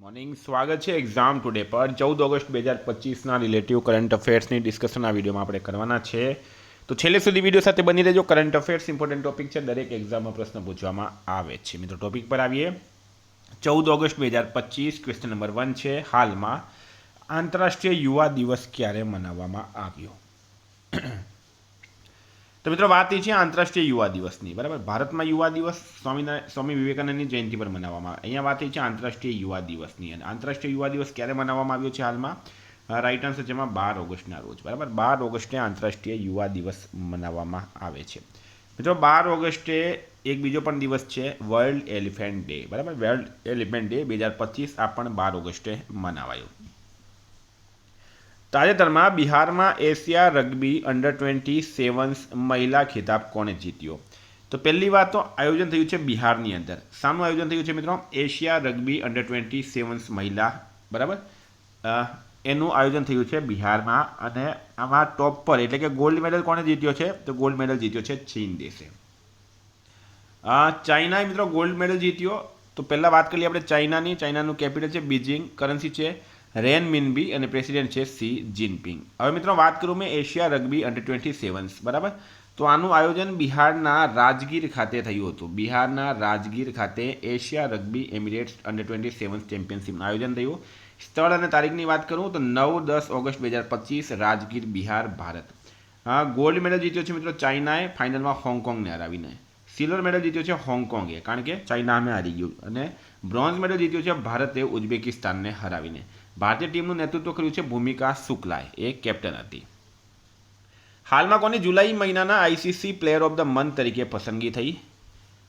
Morning સ્વાગત છે exam today પર 14 ઓગસ્ટ 2025ના રિલેટિવ કરંટ અફેર્સની ડિસ્કશન આ વિડીયોમાં આપણે કરવાના છે. તો છેલ્લે સુધી વિડીયો સાથે બની રહેજો. કરંટ અફેર્સ ઇમ્પોર્ટન્ટ ટોપિક છે, દરેક એક્ઝામમાં પ્રશ્ન પૂછવામાં આવે છે. મિત્રો ટોપિક પર આવીએ. 14 ઓગસ્ટ 2025 ક્વેશ્ચન નંબર 1 છે, હાલમાં આંતરરાષ્ટ્રીય યુવા દિવસ ક્યારે મનાવવામાં આવ્યો? તો મિત્રો વાત એ છે આંતરરાષ્ટ્રીય યુવા દિવસની, બરાબર. ભારતમાં યુવા દિવસ સ્વામી વિવેકાનંદની જયંતિ પર મનાવવામાં આવે. અહીંયા વાત એ છે આંતરરાષ્ટ્રીય યુવા દિવસની, અને આંતરરાષ્ટ્રીય યુવા દિવસ ક્યારે મનાવવામાં આવ્યો છે હાલમાં? રાઈટ આન્સર જેમાં 12 ઓગસ્ટના રોજ, બરાબર. 12 ઓગસ્ટે આંતરરાષ્ટ્રીય યુવા દિવસ મનાવવામાં આવે છે. મિત્રો 12 ઓગસ્ટે એક બીજો પણ દિવસ છે, વર્લ્ડ એલિફન્ટ ડે, બરાબર. વર્લ્ડ એલિફન્ટ ડે 2025 આ પણ 12 ઓગસ્ટે મનાવાયો. તાજેતરમાં બિહારમાં એશિયા રગ્બી અંડર-27 મહિલા ખિતાબ કોણે જીત્યો? તો પહેલી વાત તો આયોજન થયું છે બિહારની અંદર. શાનું આયોજન થયું છે મિત્રો? એશિયા રગ્બી અંડર-27 મહિલા, બરાબર, એનું આયોજન થયું છે બિહારમાં. અને આમાં ટોપ પર એટલે કે ગોલ્ડ મેડલ કોણે જીત્યો છે? તો ગોલ્ડ મેડલ જીત્યો છે ચીન દેશે. ચાઇનાએ મિત્રો ગોલ્ડ મેડલ જીત્યો. તો પહેલાં વાત કરીએ આપણે ચાઇનાની. ચાઇનાનું કેપિટલ છે બીજિંગ, કરન્સી છે રેન મિનબી અને પ્રેસિડેન્ટ છે સી જિનપિંગ. હવે મિત્રો વાત કરું મેં એશિયા રગ્બી અંડર-27, બરાબર. તો આનું આયોજન બિહારના રાજગીર ખાતે થયું હતું. બિહારના રાજગીર ખાતે એશિયા રગ્બી એમિરેટ્સ અંડર-27 ચેમ્પિયનશિપનું આયોજન થયું. સ્થળ અને તારીખની વાત કરું તો 9-10 August 2025 Rajgir, Bihar, Bharat. Gold medal જીત્યો છે મિત્રો ચાઇનાએ, ફાઇનલમાં હોંગકોંગને હરાવીને. સિલ્વર મેડલ જીત્યો છે હોંગકોંગે, કારણ કે ચાઇના અમે હારી ગયું. અને બ્રોન્ઝ મેડલ જીત્યો છે ભારતે ઉઝબેકિસ્તાનને હરાવીને. ભારતીય ટીમનું નેતૃત્વ કર્યું છે ભૂમિકા શુક્લાએ, એ કેપ્ટન હતી. હાલમાં કોની જુલાઈ મહિનાના ICC player of the month તરીકે પસંદગી થઈ?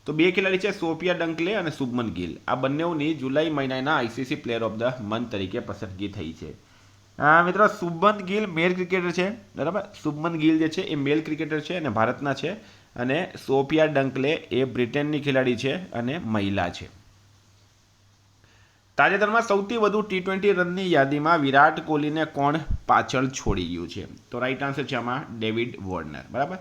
તો બે ખેલાડી છે, સોફિયા ડંકલે અને શુભમન ગિલ. આ બંનેની જુલાઈ મહિનાના ICC player of the month તરીકે પસંદગી થઈ છે. મિત્રો શુભમન ગિલ મેલ ક્રિકેટર છે, બરાબર. શુભમન ગિલ જે છે એ મેલ ક્રિકેટર છે અને ભારતના છે. અને સોફિયા ડંકલે એ બ્રિટનની ખેલાડી છે અને મહિલા છે. તાજેતરમાં સૌથી વધુ T20 રનની યાદીમાં વિરાટ કોહલીને કોણ પાછળ છોડી ગયું છે? તો રાઈટ આન્સર છે આમાં ડેવિડ વોર્નર, બરાબર.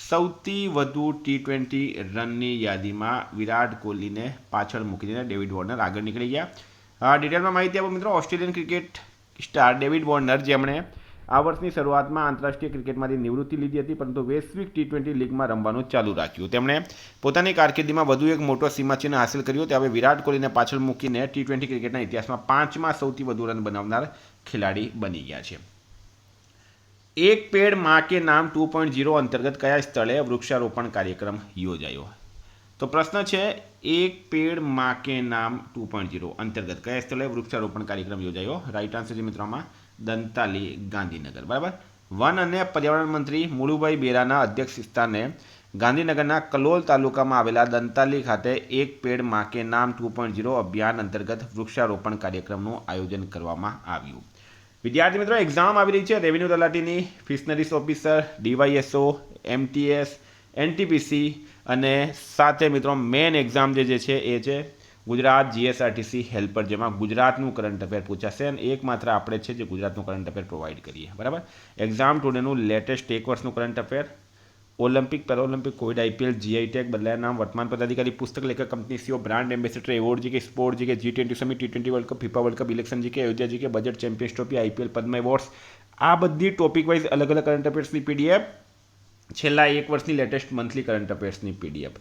સૌથી વધુ T20 રનની યાદીમાં વિરાટ કોહલીને પાછળ મૂકીને ડેવિડ વોર્નર આગળ નીકળી ગયા. ડિટેલમાં માહિતી આપો મિત્રો. Australian cricket star David Warner, જેમણે આ વર્ષની શરૂઆતમાં આંતરરાષ્ટ્રીય ક્રિકેટમાંથી નિવૃત્તિ લીધી હતી, પરંતુ વૈશ્વિક T20 લીગમાં રમવાનું ચાલુ રાખ્યું. તેમણે પોતાની કારકિર્દીમાં વધુ એક મોટો સીમાચિહ્ન હાંસલ કર્યો. તે હવે વિરાટ કોહલીને પાછળ મૂકીને T20 ક્રિકેટના ઇતિહાસમાં 5મા સૌથી વધુ રન બનાવનાર ખેલાડી બની ગયા છે. એક પેડ માં કે નામ 2.0 અંતર્ગત કયા સ્થળે વૃક્ષારોપણ કાર્યક્રમ યોજાયો? તો પ્રશ્ન છે, એક પેડ માં કે નામ 2.0 અંતર્ગત કયા સ્થળે વૃક્ષારોપણ કાર્યક્રમ યોજાયો? રાઈટ આન્સર છે મિત્રોમાં દંતાલી, ગાંધીનગર, બરાબર. વન અને પર્યાવરણ મંત્રી મુળુભાઈ બેરાના અધ્યક્ષ સ્થાને ગાંધીનગરના કલોલ તાલુકામાં આવેલા દંતાલી ખાતે એક પેડ માં કે નામ 2.0 અભિયાન અંતર્ગત વૃક્ષારોપણ કાર્યક્રમનું આયોજન કરવામાં આવ્યું. વિદ્યાર્થી મિત્રો, એક્ઝામ આવી રહી છે રેવન્યુ તલાટીની, fisheries officer, DYSO, MTS, NTPC અને સાથે મિત્રો મેન એક્ઝામ જે છે એ છે ગુજરાત GSRTC હેલ્પર, જેમાં ગુજરાતનું કરંટ અફેર પૂછાશે. અને એકમાત્ર આપણે છે જે ગુજરાતનું કરંટ અફેર પ્રોવાઈડ કરીએ, બરાબર. એક્ઝામ ટુડેનું લેટેસ્ટ એક વર્ષનું current affair, Olympic, Paralympic, Covid, IPL, GI tag, બદલાયા નામ, વર્તમાન પદાધિકારી, પુસ્તક લેખક, company CEO, brand ambassador, award GK, sport GK, G20 summit, T20 world cup, FIFA world cup, election GK, Ayodhya GK, budget, champions trophy, IPL, પદ્મ awards, આ બધી topic wise અલગ અલગ current અફેર્સની PDF, છેલ્લા એક વર્ષની લેટેસ્ટ મંથલી કરંટ અફેર્સની PDF,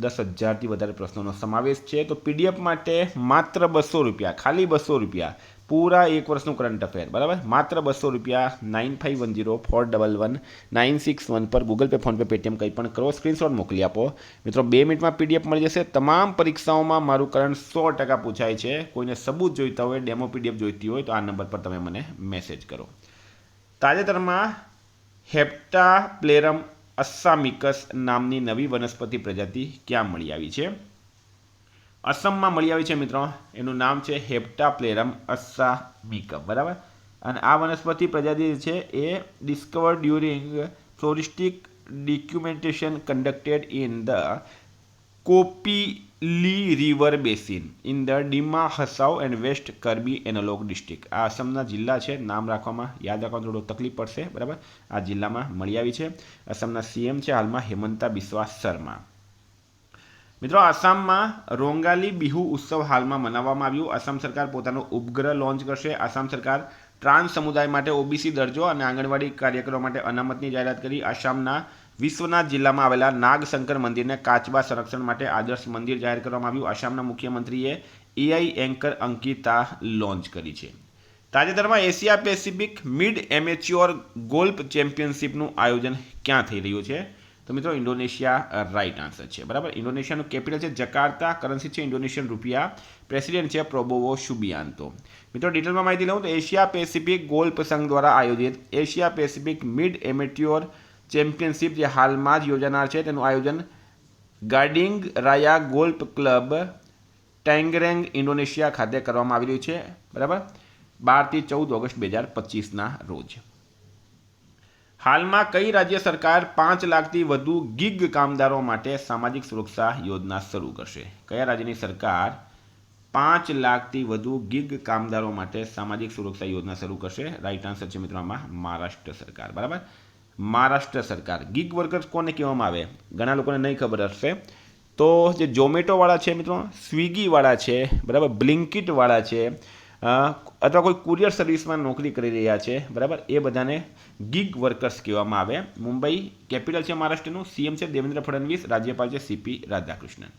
10,000થી વધારે પ્રશ્નોનો સમાવેશ છે. તો PDF માટે માત્ર 200 રૂપિયા, ખાલી 200 રૂપિયા, પૂરા એક વર્ષનું કરંટ અફેર, બરાબર. માત્ર 200 રૂપિયા. 9510411961 પર ગૂગલ પે, ફોનપે, પેટીએમ કંઈ પણ કરો, સ્ક્રીનશોટ મોકલી આપો. મિત્રો 2 મિનિટમાં PDF મળી જશે. તમામ પરીક્ષાઓમાં મારું કરંટ 100% પૂછાય છે. કોઈને સબૂત જોઈતા હોય, ડેમો PDF જોઈતી હોય તો આ નંબર પર તમે મને મેસેજ કરો. તાજેતરમાં હેપ્ટા પ્લેરમ અસ્સામિકસ નામની નવી વનસ્પતિ પ્રજાતિ ક્યાં મળી આવી છે? અસમમાં મળી આવી છે મિત્રો. એનું નામ છે હેપ્ટા પ્લેરમ અસ્સામિકમ, બરાબર. અને આ વનસ્પતિ પ્રજાતિ છે એ discovered during floristic documentation conducted in the Kopili river basin in the Dima Hasao and west Karbi Anglong district. આ અસમના જિલ્લા છે, નામ રાખવામાં યાદ રાખવામાં થોડો તકલીફ પડશે, બરાબર. આ જિલ્લામાં મળી આવી છે. અસમના CM છે હાલમાં હિમંતા બિસ્વા શર્મા. મિત્રો આસામમાં રોંગાલી બિહુ ઉત્સવ હાલમાં મનાવવામાં આવ્યું. આસામ સરકાર પોતાનો ઉપગ્રહ લોન્ચ કરશે. આસામ સરકાર ટ્રાન્સ સમુદાય માટે ઓબીસી દરજ્જો અને આંગણવાડી કાર્યકરો માટે અનામતની જાહેરાત કરી. આસામના વિશ્વનાથ જિલ્લામાં આવેલા નાગશંકર મંદિરને કાચબા સંરક્ષણ માટે આદર્શ મંદિર જાહેર કરવામાં આવ્યું. આસામના મુખ્યમંત્રીએ એઆઈ એન્કર અંકિતા લોન્ચ કરી છે. તાજેતરમાં Asia Pacific mid amateur golf ચેમ્પિયનશિપનું આયોજન ક્યાં થઈ રહ્યું છે? તો મિત્રો ઇન્ડોનેશિયા રાઈટ આન્સર છે. બરાબર. ઇન્ડોનેશિયાનું કેપિટલ છે જકાર્તા, કરન્સી છે ઇન્ડોનેશિયન રૂપિયા, પ્રેસિડેન્ટ છે પ્રોબોવો શુબિયાન્તો. મિત્રો ડિટેલમાં માહિતી લઉં તો એશિયા પેસિફિક ગોલ્ફ સંઘ દ્વારા આયોજિત Asia Pacific mid amateur championship જે હાલમાં જ યોજાનાર છે તેનું આયોજન ગાડિંગ રાયા ગોલ્ફ ક્લબ ટેંગરેંગ ઇન્ડોનેશિયા ખાતે કરવામાં આવી રહ્યું છે. બરાબર. 12 થી 14 ઓગસ્ટ 2025ના રોજ. હાલમાં કઈ રાજ્ય સરકાર 5 લાખથી વધુ ગીગ કામદારો માટે સામાજિક સુરક્ષા યોજના શરૂ કરશે? કયા રાજ્યની સરકાર 5 લાખથી વધુ ગીગ કામદારો માટે સામાજિક સુરક્ષા યોજના શરૂ કરશે? રાઈટ આન્સર છે મિત્રો આમાં મહારાષ્ટ્ર સરકાર. બરાબર. મહારાષ્ટ્ર સરકાર. ગીગ વર્કર્સ કોને કહેવામાં આવે? ઘણા લોકોને નહીં ખબર હશે. તો જે ઝોમેટોવાળા છે મિત્રો, સ્વિગીવાળા છે, બરાબર, બ્લિંકિટવાળા છે, અથવા કોઈ કુરિયર સર્વિસમાં નોકરી કરી રહ્યા છે, બરાબર, એ બધાને ગીગ વર્કર્સ કહેવામાં આવે. મુંબઈ કેપિટલ છે મહારાષ્ટ્રનું. સીએમ છે દેવેન્દ્ર ફડણવીસ, રાજ્યપાલ છે સીપી રાધાકૃષ્ણન.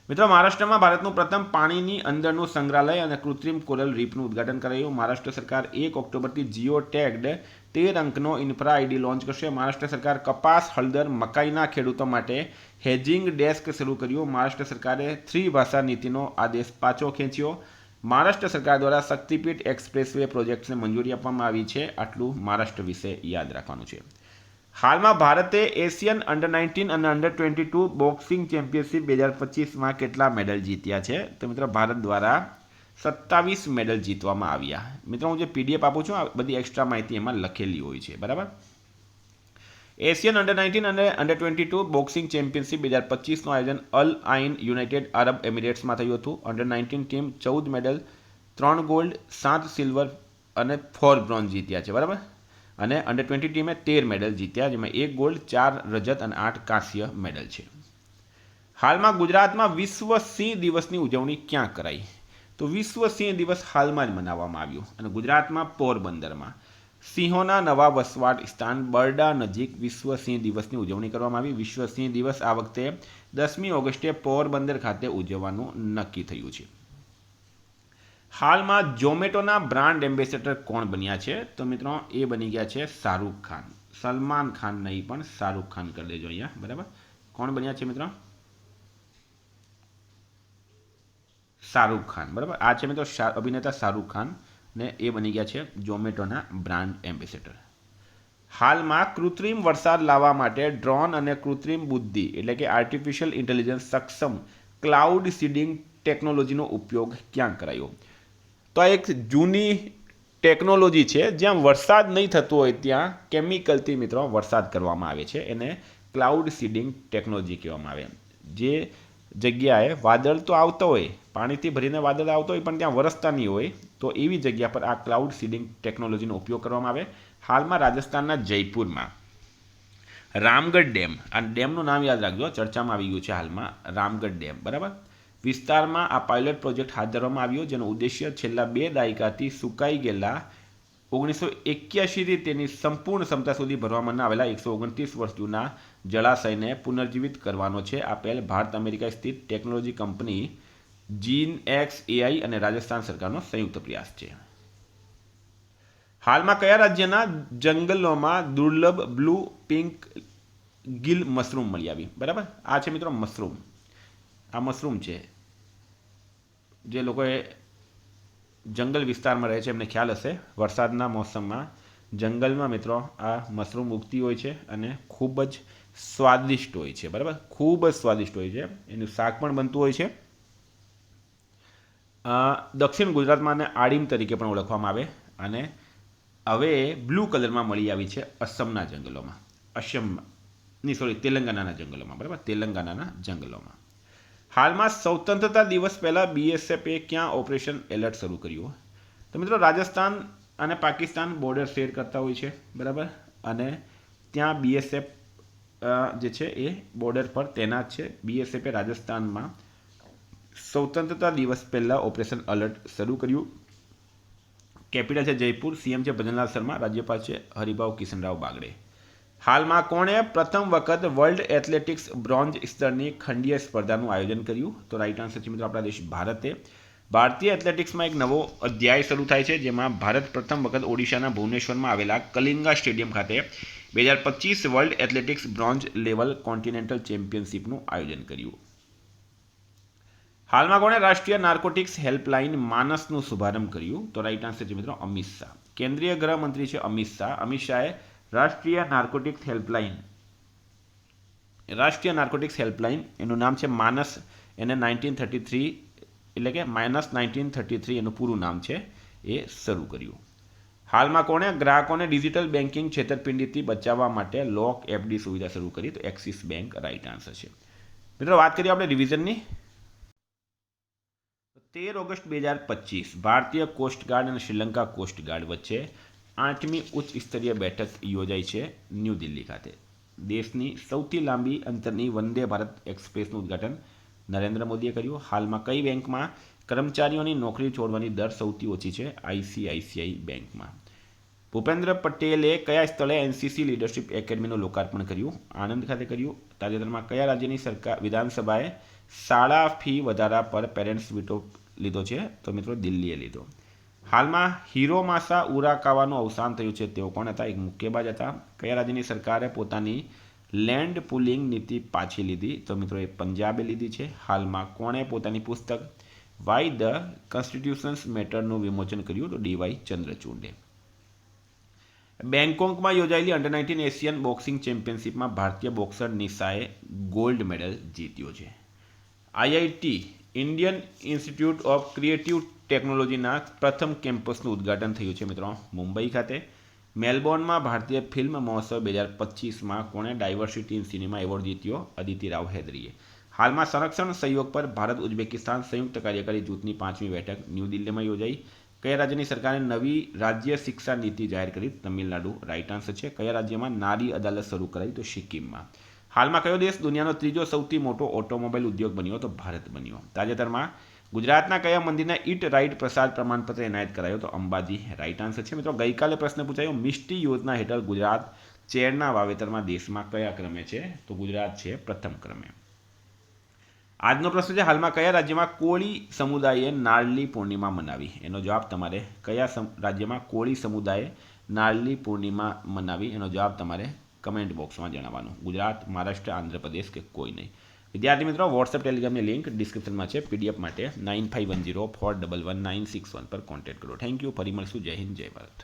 મિત્રો મહારાષ્ટ્રમાં ભારતનું પ્રથમ પાણીની અંદરનું સંગ્રહાલય અને કૃત્રિમ કોરલ રીફનું ઉદ્ઘાટન કરાયું. મહારાષ્ટ્ર સરકાર 1 ઓક્ટોબરથી જીઓ ટેગ્ડ 13 અંકનો ઇન્ફ્રા આઈડી લોન્ચ કરશે. મહારાષ્ટ્ર સરકાર કપાસ, હળદર, મકાઈના ખેડૂતો માટે હેજિંગ ડેસ્ક શરૂ કર્યું. મહારાષ્ટ્ર સરકારે 3 ભાષા નીતિનો આદેશ પાછો ખેંચ્યો. મહારાષ્ટ્ર સરકાર દ્વારા શક્તિપીઠ એક્સપ્રેસવે પ્રોજેક્ટ્સને મંજૂરી આપવામાં આવી છે. આટલું મહારાષ્ટ્ર વિશે યાદ રાખવાનું છે. હાલમાં ભારતે એશિયન અંડર 19 અને અંડર 22 બોક્સિંગ ચેમ્પિયનશિપ 2025માં કેટલા મેડલ જીત્યા છે? તો મિત્રો ભારત દ્વારા 27 મેડલ જીતવામાં આવ્યા. મિત્રો હું જે પીડીએફ આપું છું આ બધી એક્સ્ટ્રા માહિતી એમાં લખેલી હોય છે. બરાબર. એશિયન અંડર 19 અને અંડર 22 બોક્સિંગ ચેમ્પિયનશિપ 2025નું આયોજન અલ આઇન યુનાઇટેડ અરબ એમિરેટ્સમાં થયું હતું. Under 19 team 14 medal, 3 gold, 7 silver અને 4 બ્રોન્ઝ જીત્યા છે. બરાબર. અને અંડર 20 ટીમે 13 મેડલ જીત્યા, જેમાં 1 ગોલ્ડ, 4 રજત અને 8 કાંસ્ય મેડલ છે. હાલમાં ગુજરાતમાં વિશ્વ સિંહ દિવસની ઉજવણી ક્યાં કરાઈ? તો વિશ્વ સિંહ દિવસ હાલમાં જ મનાવવામાં આવ્યું અને ગુજરાતમાં પોરબંદરમાં સિંહોના નવા વસવાટ સ્થાન બરડા નજીક વિશ્વ સિંહ દિવસની ઉજવણી કરવામાં આવી. વિશ્વ સિંહ દિવસ આ વખતે 10મી ઓગસ્ટે પોરબંદર ખાતે ઉજવવાનું નક્કી થયું છે. હાલમાં ઝોમેટોના બ્રાન્ડ એમ્બેસેડર કોણ બન્યા છે? તો મિત્રો એ બની ગયા છે શાહરૂખ ખાન. સલમાન ખાન નહીં પણ શાહરૂખ ખાન કરી દેજો અહીંયા. બરાબર. કોણ બન્યા છે મિત્રો? શાહરૂખ ખાન. બરાબર. આ છે મિત્રો અભિનેતા શાહરૂખ ખાન ને એ બની ગયા છે ઝોમેટોના બ્રાન્ડ એમ્બેસેડર. હાલમાં કૃત્રિમ વરસાદ લાવવા માટે ડ્રોન અને કૃત્રિમ બુદ્ધિ એટલે કે આર્ટિફિશિયલ ઇન્ટેલિજન્સ સક્ષમ ક્લાઉડ સીડિંગ ટેકનોલોજીનો ઉપયોગ ક્યાં કરાયો? તો આ એક જૂની ટેકનોલોજી છે. જ્યાં વરસાદ નહીં થતો હોય ત્યાં કેમિકલથી મિત્રો વરસાદ કરવામાં આવે છે. એને ક્લાઉડ સીડિંગ ટેકનોલોજી કહેવામાં આવે. જે જગ્યાએ વાદળ તો આવતો હોય, પાણીથી ભરીને વાદળ આવતો હોય પણ ત્યાં વરસતા નહીં હોય, તો એવી જગ્યા પર આ ક્લાઉડ સીડિંગ ટેકનોલોજીનો ઉપયોગ કરવામાં આવે. હાલમાં રાજસ્થાનના જયપુરમાં રામગઢ ડેમ, આ ડેમનું નામ યાદ રાખજો, ચર્ચામાં આવી ગયું છે હાલમાં રામગઢ ડેમ. બરાબર. વિસ્તારમાં આ પાયલોટ પ્રોજેક્ટ હાથ ધરવામાં આવ્યો જેનો ઉદ્દેશ્ય છેલ્લા 2 દાયકાથી સુકાઈ ગયેલા 1981થી તેની સંપૂર્ણ ક્ષમતા સુધી ભરવામાં આવેલા 129 વર્ષ જૂના જળાશયને પુનર્જીવિત કરવાનો છે. આ પહેલ ભારત અમેરિકા સ્થિત ટેકનોલોજી કંપની જીનએક્સ એઆઈ અને રાજસ્થાન સરકારનો સંયુક્ત પ્રયાસ છે. હાલમાં કયા રાજ્યના જંગલોમાં દુર્લભ બ્લુ પિંક ગિલ મશરૂમ મળી આવી? બરાબર. આ છે મિત્રો મશરૂમ. આ મશરૂમ છે. જે લોકોએ જંગલ વિસ્તારમાં રહે છે એમને ખ્યાલ હશે. વરસાદના મોસમમાં જંગલમાં મિત્રો આ મશરૂમ ઉગતી હોય છે અને ખૂબ જ સ્વાદિષ્ટ હોય છે. બરાબર. ખૂબ જ સ્વાદિષ્ટ હોય છે. એનું શાક પણ બનતું હોય છે. દક્ષિણ ગુજરાતમાં આને આડીમ તરીકે પણ ઓળખવામાં આવે અને હવે બ્લુ કલરમાં મળી આવી છે અસમના જંગલોમાં. તેલંગાણાના જંગલોમાં. બરાબર. તેલંગાણાના જંગલોમાં. હાલમાં સ્વતંત્રતા દિવસ પહેલાં બીએસએફે ક્યાં ઓપરેશન એલર્ટ શરૂ કર્યું? તો મિત્રો રાજસ્થાન અને પાકિસ્તાન બોર્ડર શેર કરતા હોય છે. બરાબર. અને ત્યાં બીએસએફ જે છે એ બોર્ડર પર તૈનાત છે. બીએસએફે રાજસ્થાનમાં સ્વતંત્રતા દિવસ પહેલાં ઓપરેશન એલર્ટ શરૂ કર્યું. કેપિટલ છે જયપુર. સીએમ છે ભજનલાલ શર્મા. રાજ્યપાલ છે હરિભાઉ કિશનરાવ બાગડે. હાલમાં કોણે પ્રથમ વખત વર્લ્ડ એથ્લેટિક્સ બ્રોન્ઝ સ્તરની ખંડીય સ્પર્ધાનું આયોજન કર્યું? તો રાઈટ આન્સર છે મિત્રો આપણા દેશ ભારતે. ભારતીય એથ્લેટિક્સમાં એક નવો અધ્યાય શરૂ થાય છે, જેમાં ભારત પ્રથમ વખત ઓડિશાના ભુવનેશ્વરમાં આવેલા કલિંગા સ્ટેડિયમ ખાતે 2025 world athletics bronze level continental ચેમ્પિયનશિપનું આયોજન કર્યું. હાલમાં કોણે રાષ્ટ્રીય નાર્કોટિક્સ હેલ્પલાઇન માનસનું શુભારંભ કર્યું? તો રાઈટ આન્સર છે મિત્રો અમિત શાહ. કેન્દ્રીય ગૃહમંત્રી છે અમિત શાહ. અમિત શાહે રાષ્ટ્રીય નાર્કોટિક્સ હેલ્પલાઇન એનું નામ છે માનસ, એને 1933 એટલે કે -1933 એનું પૂરું નામ છે, એ શરૂ કર્યું. હાલમાં કોણે ગ્રાહકોને ડિજિટલ બેન્કિંગ છેતરપિંડીથી બચાવવા માટે લોક એફડી સુવિધા શરૂ કરી? તો એક્સિસ બેંક રાઈટ આન્સર છે. મિત્રો વાત કરીએ આપણે રિવિઝનની. 13 ઓગસ્ટ 2025 ભારતીય કોસ્ટગાર્ડ અને શ્રીલંકા કોસ્ટગાર્ડ વચ્ચે 8મી ઉચ્ચ સ્તરીય બેઠક યોજાઈ છે ન્યૂ દિલ્હી ખાતે. દેશની સૌથી લાંબી અંતરની વંદે ભારત એક્સપ્રેસનું ઉદ્ઘાટન નરેન્દ્ર મોદીએ કર્યું. હાલમાં કઈ બેંકમાં કર્મચારીઓની નોકરી છોડવાની દર સૌથી ઓછી છે? આઈસીઆઈસીઆઈ બેંકમાં. ભૂપેન્દ્ર પટેલે કયા સ્થળે એનસીસી લીડરશિપ એકેડમીનું લોકાર્પણ કર્યું? આણંદ ખાતે કર્યું. તાજેતરમાં કયા રાજ્યની સરકાર વિધાનસભાએ શાળા ફી વધારા પર પેરેન્ટ્સ વીટો લીધો છે? તો મિત્રો દિલ્હીએ લીધો. હાલમાં હિરોમાસા ઉરાકાવાનું અવસાન થયું છે, તેઓ કોણ હતા? એક મુક્કેબાજ હતા. કયા રાજ્યની સરકારે પોતાની લેન્ડ પુલિંગ નીતિ પાછી લીધી? તો મિત્રો એ પંજાબે લીધી છે. હાલમાં કોણે પોતાની પુસ્તક વાય ધ કોન્સ્ટિટ્યુશન્સ મેટરનું વિમોચન કર્યું? તો ડીવાય ચંદ્રચૂડે. બેંકોકમાં યોજાયેલી અંડર-19 એશિયન બોક્સિંગ ચેમ્પિયનશિપમાં ભારતીય બોક્સર નિશાએ ગોલ્ડ મેડલ જીત્યો છે. IIT Indian institute of creative ટેકનોલોજીના પ્રથમ કેમ્પસનું ઉદ્ઘાટન થયું છે મિત્રો મુંબઈ ખાતે. મેલબોર્નમાં ભારતીય ફિલ્મ મહોત્સવ 2025માં કોણે ડાયવર્સિટી ઇન સિનેમા એવોર્ડ જીત્યો? અદિતિ રાવ હૈદરીએ. હાલમાં સંરક્ષણ સહયોગ પર ભારત ઉઝબેકિસ્તાન સંયુક્ત કાર્યકારી જૂથની 5મી બેઠક ન્યૂ દિલ્હીમાં યોજાઈ. કયા રાજ્યની સરકારે નવી રાજ્ય શિક્ષા નીતિ જાહેર કરી? તમિલનાડુ રાઈટ આન્સર છે. કયા રાજ્યમાં નારી અદાલત શરૂ કરાઈ? તો સિક્કિમમાં. હાલમાં કયો દેશ દુનિયાનો ત્રીજો સૌથી મોટો ઓટોમોબાઈલ ઉદ્યોગ બન્યો? તો ભારત બન્યો. તાજેતરમાં ગુજરાતના કયા મંદિરને ઈટ રાઈટ પ્રસાદ પ્રમાણપત્ર એનાયત કરાયો? તો અંબાજી રાઈટ આન્સર છે. મિત્રો ગઈકાલે પ્રશ્ન પૂછાયો મિષ્ટી યોજના હેઠળ ગુજરાત ચેરના વાવેતરમાં દેશમાં કયા ક્રમે છે? તો ગુજરાત છે પ્રથમ ક્રમે. આજનો પ્રશ્ન છે હાલમાં કયા રાજ્યમાં કોળી સમુદાયે નાળલી પૂર્ણિમા મનાવી? એનો જવાબ તમારે કયા રાજ્યમાં કોળી સમુદાયે નાળલી પૂર્ણિમા મનાવી? એનો જવાબ તમારે કમેન્ટ બોક્સમાં જણાવવાનું. ગુજરાત, મહારાષ્ટ્ર, આંધ્રપ્રદેશ કે કોઈ નહીં. વિદ્યાર્થી મિત્રો વોટ્સએપ ટેલિગ્રામની લિંક ડિસ્ક્રિપ્શનમાં છે. પીડીએફ માટે 9510411961 પર કોન્ટેક્ટ કરો. Thank you. ફરી મળશું. જય હિન્દ, જય ભારત.